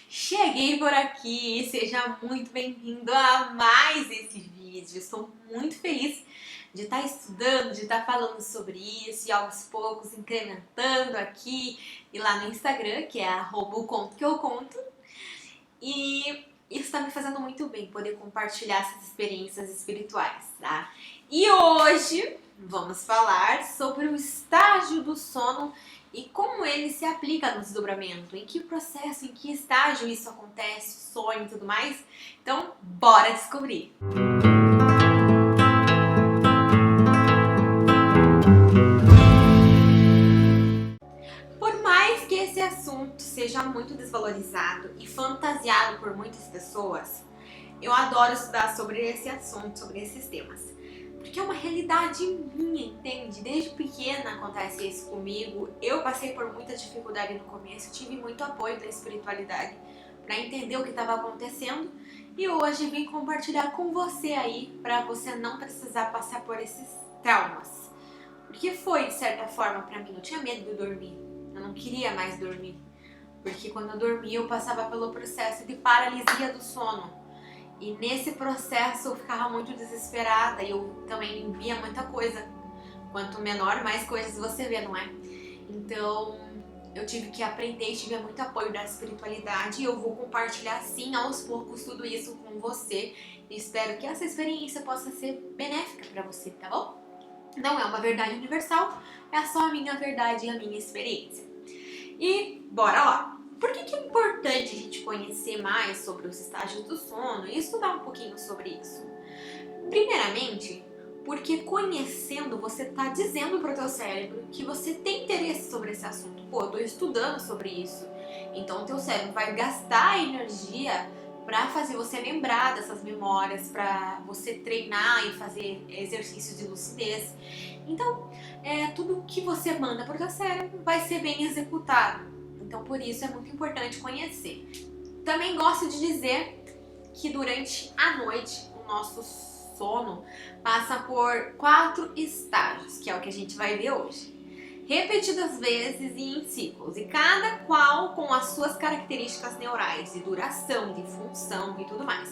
Cheguei por aqui, seja muito bem-vindo a mais esse vídeo. Estou muito feliz de estar estudando, de estar falando sobre isso e aos poucos incrementando aqui e lá no Instagram, que é @o conto que eu conto. E isso está me fazendo muito bem, poder compartilhar essas experiências espirituais, tá? E hoje vamos falar sobre o estágio do sono e como ele se aplica no desdobramento, em que processo, em que estágio isso acontece, sonho e tudo mais. Então, bora descobrir! Por mais que esse assunto seja muito desvalorizado e fantasiado por muitas pessoas, eu adoro estudar sobre esse assunto, sobre esses temas. Porque é uma realidade minha, entende? Desde pequena acontece isso comigo. Eu passei por muita dificuldade no começo, tive muito apoio da espiritualidade para entender o que estava acontecendo. E hoje vim compartilhar com você aí, para você não precisar passar por esses traumas. Porque foi, de certa forma, para mim. Eu tinha medo de dormir. Eu não queria mais dormir. Porque quando eu dormia, eu passava pelo processo de paralisia do sono. E nesse processo eu ficava muito desesperada e eu também via muita coisa. Quanto menor, mais coisas você vê, não é? Então eu tive que aprender e tive muito apoio da espiritualidade e eu vou compartilhar sim aos poucos tudo isso com você. E espero que essa experiência possa ser benéfica para você, tá bom? Não é uma verdade universal, é só a minha verdade e a minha experiência. E bora lá! Por que é importante a gente conhecer mais sobre os estágios do sono e estudar um pouquinho sobre isso? Primeiramente, porque conhecendo você está dizendo para o teu cérebro que você tem interesse sobre esse assunto. Pô, eu tô estudando sobre isso. Então o teu cérebro vai gastar energia para fazer você lembrar dessas memórias, para você treinar e fazer exercícios de lucidez. Então, tudo que você manda para o teu cérebro vai ser bem executado. Então, por isso é muito importante conhecer. Também gosto de dizer que durante a noite o nosso sono passa por 4 estágios, que é o que a gente vai ver hoje. Repetidas vezes e em ciclos, e cada qual com as suas características neurais, de duração, de função e tudo mais.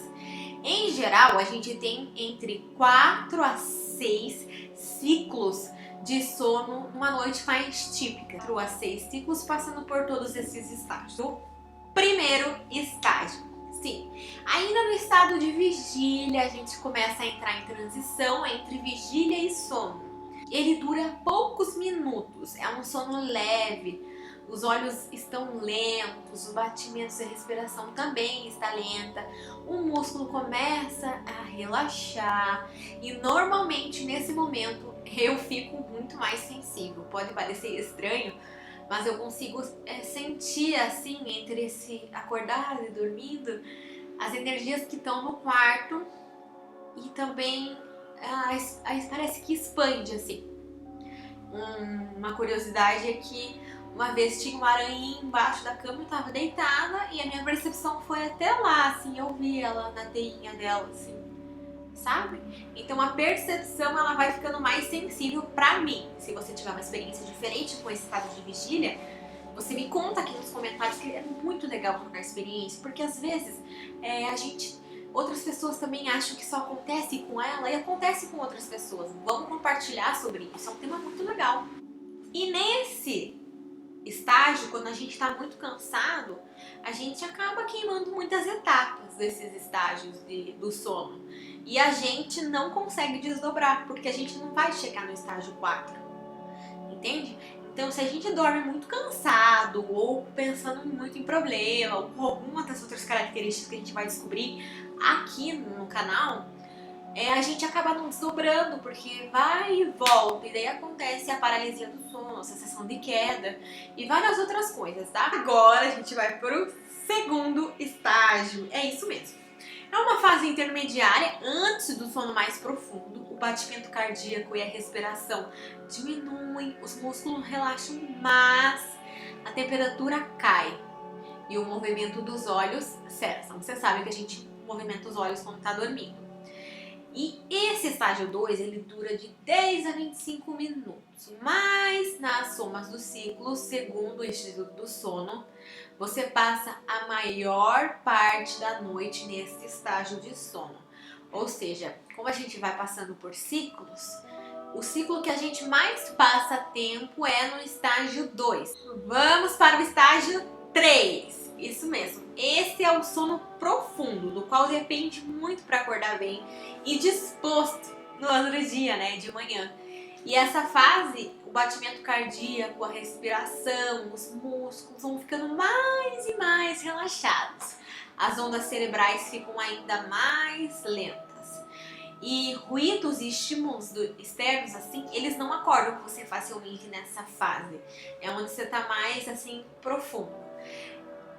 Em geral, a gente tem entre 4 a 6 ciclos de sono numa noite mais típica. 4 a 6 ciclos passando por todos esses estágios. O primeiro estágio, sim, ainda no estado de vigília, a gente começa a entrar em transição entre vigília e sono. Ele dura poucos minutos, é um sono leve, os olhos estão lentos, os batimentos e a respiração também está lenta, o músculo começa a relaxar e normalmente nesse momento eu fico muito mais sensível. Pode parecer estranho, mas eu consigo sentir assim, entre esse acordado e dormindo, as energias que estão no quarto e também parece que expande assim. Uma curiosidade é que uma vez tinha uma aranha embaixo da cama, eu tava deitada e a minha percepção foi até lá, assim, eu vi ela na teinha dela, assim, sabe? Então a percepção ela vai ficando mais sensível pra mim. Se você tiver uma experiência diferente com esse estado de vigília, você me conta aqui nos comentários, que é muito legal trocar experiência, porque às vezes outras pessoas também acham que só acontece com ela e acontece com outras pessoas. Vamos compartilhar sobre isso, é um tema muito legal. E nesse estágio, quando a gente está muito cansado, a gente acaba queimando muitas etapas desses estágios do sono. E a gente não consegue desdobrar, porque a gente não vai chegar no estágio 4. Entende? Então, se a gente dorme muito cansado, ou pensando muito em problema, ou com alguma das outras características que a gente vai descobrir aqui no canal, a gente acaba não desdobrando, porque vai e volta, e daí acontece a paralisia do sono, a sensação de queda e várias outras coisas, tá? Agora a gente vai pro segundo estágio, é isso mesmo. É uma fase intermediária antes do sono mais profundo, o batimento cardíaco e a respiração diminuem, os músculos relaxam, mas a temperatura cai e o movimento dos olhos cessa. Você sabe que a gente movimenta os olhos quando tá dormindo. E esse estágio 2, ele dura de 10 a 25 minutos, mas nas somas dos ciclos, segundo o Instituto do Sono, você passa a maior parte da noite nesse estágio de sono. Ou seja, como a gente vai passando por ciclos, o ciclo que a gente mais passa tempo é no estágio 2. Vamos para o estágio 3. Isso mesmo. Esse é o sono profundo, do qual depende muito para acordar bem e disposto no outro dia, né, de manhã. E essa fase, o batimento cardíaco, a respiração, os músculos vão ficando mais e mais relaxados. As ondas cerebrais ficam ainda mais lentas. E ruídos e estímulos externos, assim, eles não acordam você facilmente nessa fase. É onde você tá mais, assim, profundo.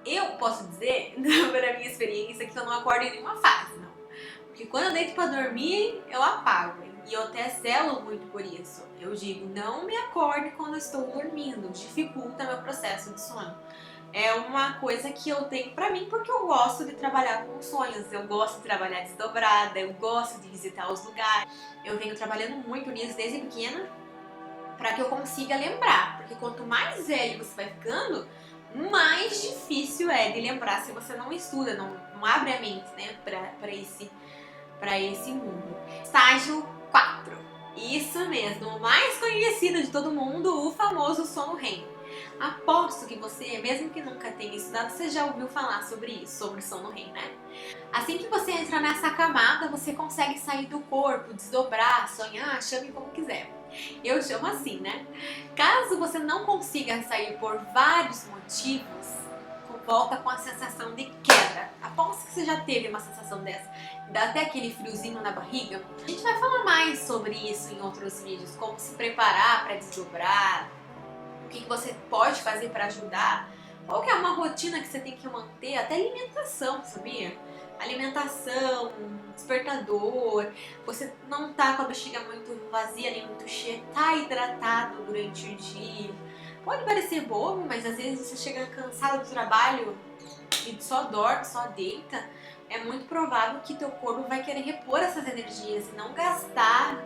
Eu posso dizer, pela minha experiência, que eu não acordo em nenhuma fase, não. Porque quando eu deito pra dormir, eu apago. E eu até zelo muito por isso. Eu digo, não me acorde quando eu estou dormindo. Dificulta meu processo de sono. É uma coisa que eu tenho pra mim porque eu gosto de trabalhar com sonhos. Eu gosto de trabalhar desdobrada, eu gosto de visitar os lugares. Eu venho trabalhando muito nisso desde pequena pra que eu consiga lembrar. Porque quanto mais velho você vai ficando, mais difícil é de lembrar se você não estuda, não abre a mente, né, pra esse mundo. Estágio 4. Isso mesmo, o mais conhecido de todo mundo, o famoso sono REM. Aposto que você, mesmo que nunca tenha estudado, você já ouviu falar sobre isso, sobre sono REM, né? Assim que você entra nessa camada, você consegue sair do corpo, desdobrar, sonhar, chame como quiser. Eu chamo assim, né? Caso você não consiga sair por vários motivos, volta com a sensação de queda. Aposto que você já teve uma sensação dessa. Dá até aquele friozinho na barriga. A gente vai falar mais sobre isso em outros vídeos, como se preparar para desdobrar, o que você pode fazer para ajudar, qual que é uma rotina que você tem que manter, até alimentação, sabia? Alimentação, despertador, você não tá com a bexiga muito vazia nem muito cheia, tá hidratado durante o dia. Pode parecer bobo, mas às vezes você chega cansado do trabalho e só dorme, só deita, é muito provável que teu corpo vai querer repor essas energias e não gastar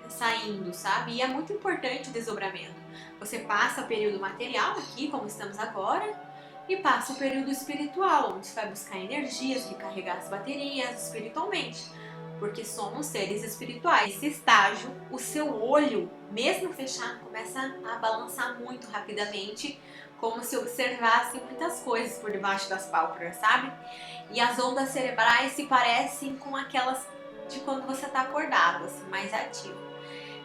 saindo, sabe? E é muito importante o desdobramento. Você passa o período material aqui, como estamos agora, e passa o período espiritual, onde você vai buscar energias, recarregar as baterias espiritualmente, porque somos seres espirituais. Nesse estágio, o seu olho, mesmo fechado, começa a balançar muito rapidamente, como se observasse muitas coisas por debaixo das pálpebras, sabe? E as ondas cerebrais se parecem com aquelas de quando você está acordado, assim, mais ativo.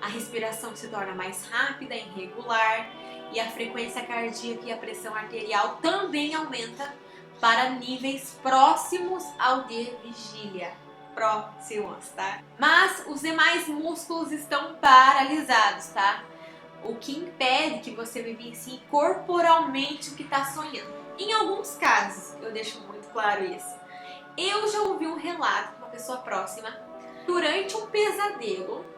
A respiração se torna mais rápida, irregular, e a frequência cardíaca e a pressão arterial também aumenta para níveis próximos ao de vigília. Próximos, tá? Mas os demais músculos estão paralisados, tá? O que impede que você vivencie corporalmente o que está sonhando. Em alguns casos, eu deixo muito claro isso. Eu já ouvi um relato de uma pessoa próxima, durante um pesadelo,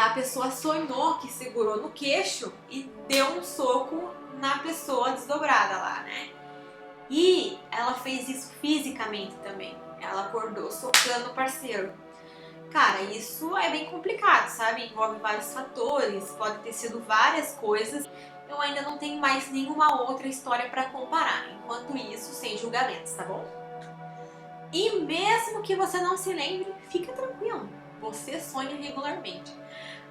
a pessoa sonhou que segurou no queixo e deu um soco na pessoa desdobrada lá, né? E ela fez isso fisicamente também. Ela acordou socando o parceiro. Cara, isso é bem complicado, sabe? Envolve vários fatores, pode ter sido várias coisas. Eu ainda não tenho mais nenhuma outra história para comparar. Enquanto isso, sem julgamentos, tá bom? E mesmo que você não se lembre, fica tranquilo. Você sonha regularmente.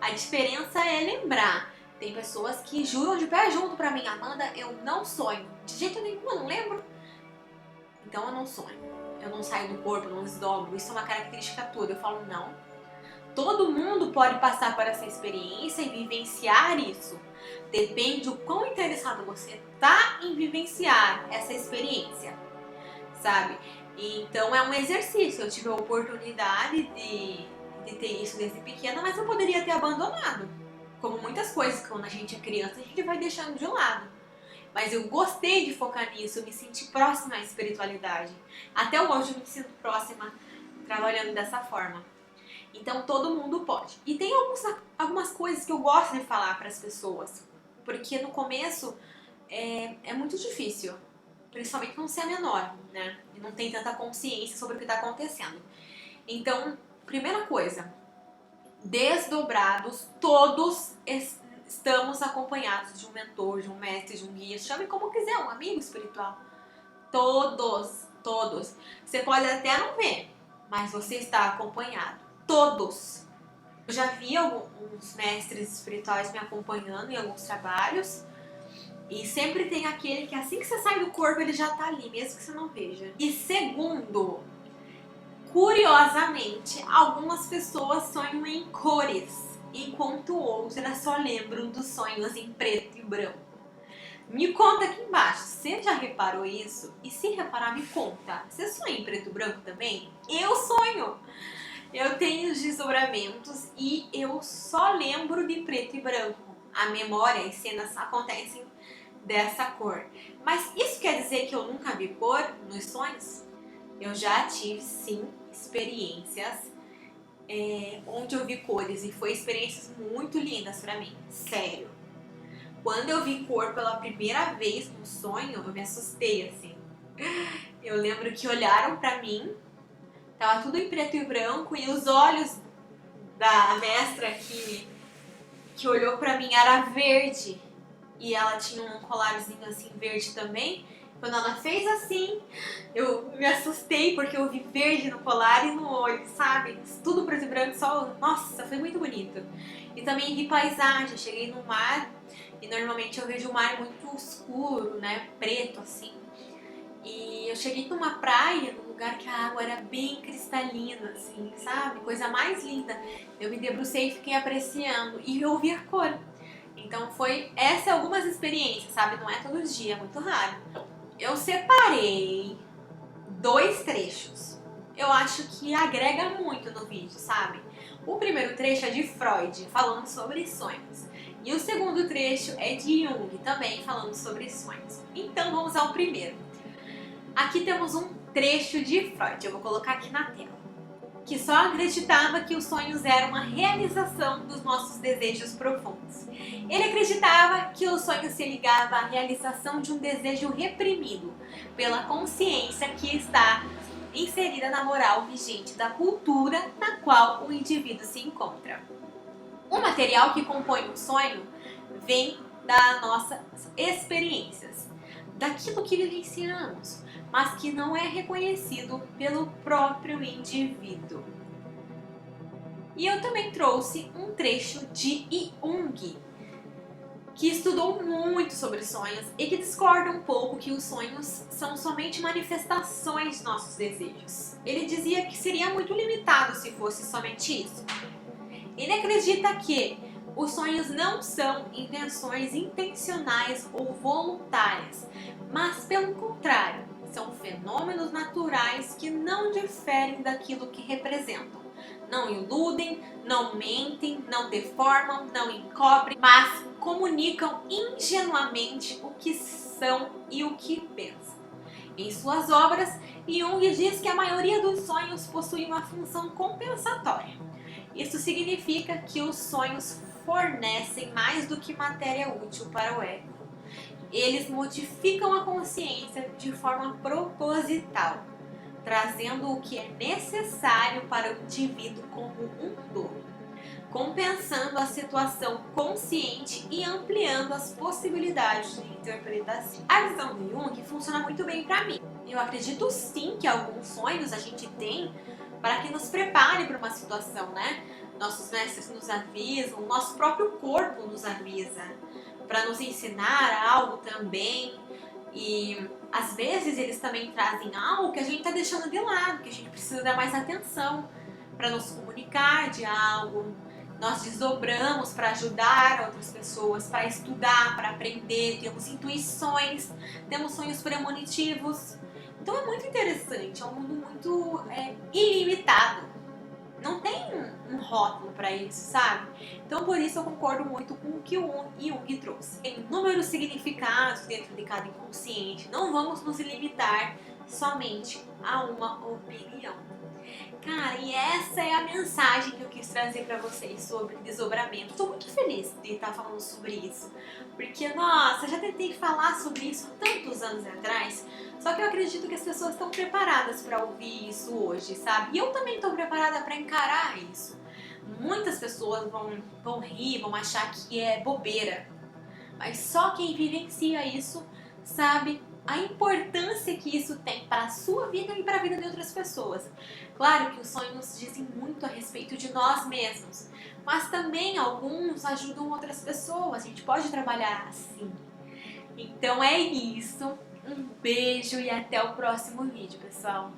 A diferença é lembrar. Tem pessoas que juram de pé junto pra mim, Amanda, eu não sonho. De jeito nenhum, eu não lembro. Então eu não sonho. Eu não saio do corpo, eu não desdobro. Isso é uma característica toda. Eu falo, não. Todo mundo pode passar por essa experiência e vivenciar isso. Depende do quão interessado você tá em vivenciar essa experiência, sabe? Então é um exercício. Eu tive a oportunidade de ter isso desde pequena, mas eu poderia ter abandonado. Como muitas coisas, quando a gente é criança, a gente vai deixando de lado. Mas eu gostei de focar nisso, eu me senti próxima à espiritualidade. Até hoje eu me sinto próxima trabalhando dessa forma. Então todo mundo pode. E tem algumas coisas que eu gosto de falar para as pessoas, porque no começo é muito difícil, principalmente quando você é menor, né? E não tem tanta consciência sobre o que está acontecendo. Então, primeira coisa, desdobrados, todos estamos acompanhados de um mentor, de um mestre, de um guia, chame como quiser, um amigo espiritual. Todos, todos. Você pode até não ver, mas você está acompanhado. Todos. Eu já vi alguns mestres espirituais me acompanhando em alguns trabalhos. E sempre tem aquele que assim que você sai do corpo, ele já tá ali, mesmo que você não veja. E segundo, curiosamente, algumas pessoas sonham em cores, enquanto outras só lembram dos sonhos em preto e branco. Me conta aqui embaixo, você já reparou isso? E se reparar, me conta. Você sonha em preto e branco também? Eu sonho! Eu tenho os desdobramentos e eu só lembro de preto e branco. A memória, as cenas acontecem dessa cor. Mas isso quer dizer que eu nunca vi cor nos sonhos? Eu já tive, sim, experiências onde eu vi cores e foi experiências muito lindas pra mim, sério. Quando eu vi cor pela primeira vez no sonho, eu me assustei, assim. Eu lembro que olharam pra mim, tava tudo em preto e branco e os olhos da mestra que olhou pra mim era verde. E ela tinha um colarzinho assim verde também. Quando ela fez assim, eu me assustei porque eu vi verde no colar e no olho, sabe? Tudo preto e branco, só... Nossa, foi muito bonito. E também vi paisagem, eu cheguei no mar e normalmente eu vejo o mar muito escuro, né? Preto assim. E eu cheguei numa praia, num lugar que a água era bem cristalina, assim, sabe? Coisa mais linda. Eu me debrucei e fiquei apreciando e eu vi a cor. Então essas algumas experiências, sabe? Não é todo dia, é muito raro. Eu separei 2 trechos. Eu acho que agrega muito no vídeo, sabe? O primeiro trecho é de Freud, falando sobre sonhos. E o segundo trecho é de Jung, também falando sobre sonhos. Então vamos ao primeiro. Aqui temos um trecho de Freud, eu vou colocar aqui na tela. Que só acreditava que os sonhos eram uma realização dos nossos desejos profundos. Ele acreditava que o sonho se ligava à realização de um desejo reprimido pela consciência que está inserida na moral vigente da cultura na qual o indivíduo se encontra. O material que compõe o sonho vem das nossas experiências, daquilo que vivenciamos, mas que não é reconhecido pelo próprio indivíduo. E eu também trouxe um trecho de Jung, que estudou muito sobre sonhos e que discorda um pouco que os sonhos são somente manifestações de nossos desejos. Ele dizia que seria muito limitado se fosse somente isso. Ele acredita que os sonhos não são invenções intencionais ou voluntárias, mas pelo contrário, são fenômenos naturais que não diferem daquilo que representam. Não iludem, não mentem, não deformam, não encobrem, mas comunicam ingenuamente o que são e o que pensam. Em suas obras, Jung diz que a maioria dos sonhos possui uma função compensatória. Isso significa que os sonhos fornecem mais do que matéria útil para o ego. Eles modificam a consciência de forma proposital, trazendo o que é necessário para o indivíduo como um todo, compensando a situação consciente e ampliando as possibilidades de interpretação. A visão do Jung funciona muito bem para mim. Eu acredito sim que alguns sonhos a gente tem para que nos prepare para uma situação, né? Nossos mestres nos avisam, o nosso próprio corpo nos avisa, para nos ensinar algo também. E às vezes eles também trazem algo que a gente está deixando de lado, que a gente precisa dar mais atenção para nos comunicar de algo. Nós desdobramos para ajudar outras pessoas, para estudar, para aprender, temos intuições, temos sonhos premonitivos. Então é muito interessante, é um mundo muito ilimitado. Não tem um rótulo para isso, sabe? Então por isso eu concordo muito com o que o Jung trouxe. Tem inúmeros significados dentro de cada inconsciente, não vamos nos limitar somente a uma opinião. Cara, e essa é a mensagem que eu quis trazer pra vocês sobre desdobramento. Estou muito feliz de estar falando sobre isso, porque, nossa, já tentei falar sobre isso há tantos anos atrás, só que eu acredito que as pessoas estão preparadas para ouvir isso hoje, sabe? E eu também estou preparada para encarar isso. Muitas pessoas vão rir, vão achar que é bobeira, mas só quem vivencia isso sabe a importância que isso tem para a sua vida e para a vida de outras pessoas. Claro que os sonhos dizem muito a respeito de nós mesmos, mas também alguns ajudam outras pessoas, a gente pode trabalhar assim. Então é isso, um beijo e até o próximo vídeo, pessoal!